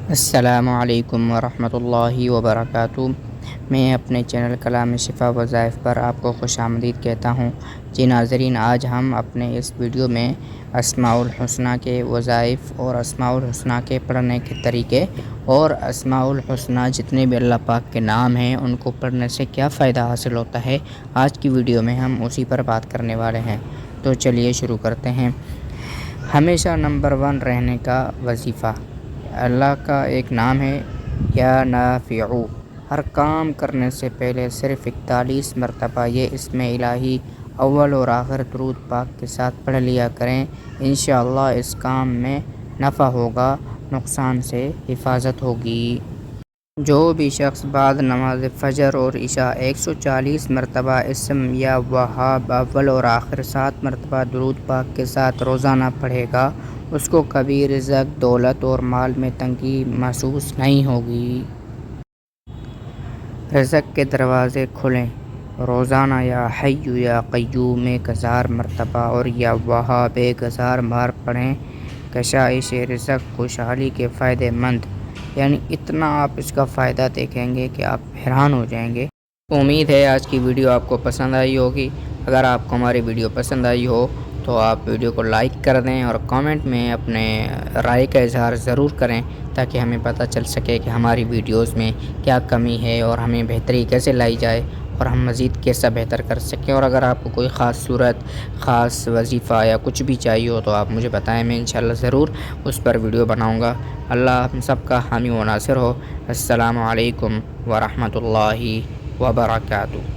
السلام علیکم ورحمۃ اللہ وبرکاتہ۔ میں اپنے چینل کلام شفا وظائف پر آپ کو خوش آمدید کہتا ہوں۔ جی ناظرین، آج ہم اپنے اس ویڈیو میں اسماء الحسنہ کے وظائف اور اسماء الحسنہ کے پڑھنے کے طریقے اور اسماء الحسنہ جتنے بھی اللہ پاک کے نام ہیں ان کو پڑھنے سے کیا فائدہ حاصل ہوتا ہے، آج کی ویڈیو میں ہم اسی پر بات کرنے والے ہیں۔ تو چلیے شروع کرتے ہیں۔ ہمیشہ نمبر 1 رہنے کا وظیفہ۔ اللہ کا ایک نام ہے یا نافع۔ ہر کام کرنے سے پہلے صرف 41 مرتبہ یہ اسم الہی اول اور آخر درود پاک کے ساتھ پڑھ لیا کریں۔ انشاءاللہ اس کام میں نفع ہوگا، نقصان سے حفاظت ہوگی۔ جو بھی شخص بعد نماز فجر اور عشاء 140 مرتبہ اسم یا وہاب اول اور آخر 7 مرتبہ درود پاک کے ساتھ روزانہ پڑھے گا، اس کو کبھی رزق، دولت اور مال میں تنگی محسوس نہیں ہوگی۔ رزق کے دروازے کھلیں۔ روزانہ یا حی یا قیوم 1000 مرتبہ اور یا وہاب 1000 بار پڑھیں۔ کشائش رزق، خوشحالی کے فائدے مند، یعنی اتنا آپ اس کا فائدہ دیکھیں گے کہ آپ حیران ہو جائیں گے۔ امید ہے آج کی ویڈیو آپ کو پسند آئی ہوگی۔ اگر آپ کو ہماری ویڈیو پسند آئی ہو تو آپ ویڈیو کو لائک کر دیں اور کامنٹ میں اپنے رائے کا اظہار ضرور کریں تاکہ ہمیں پتہ چل سکے کہ ہماری ویڈیوز میں کیا کمی ہے اور ہمیں بہتری کیسے لائی جائے اور ہم مزید کیسا بہتر کر سکیں۔ اور اگر آپ کو کوئی خاص صورت، خاص وظیفہ یا کچھ بھی چاہیے ہو تو آپ مجھے بتائیں، میں انشاءاللہ ضرور اس پر ویڈیو بناؤں گا۔ اللہ ہم سب کا حامی و ناصر ہو۔ السلام علیکم ورحمۃ اللہ وبرکاتہ۔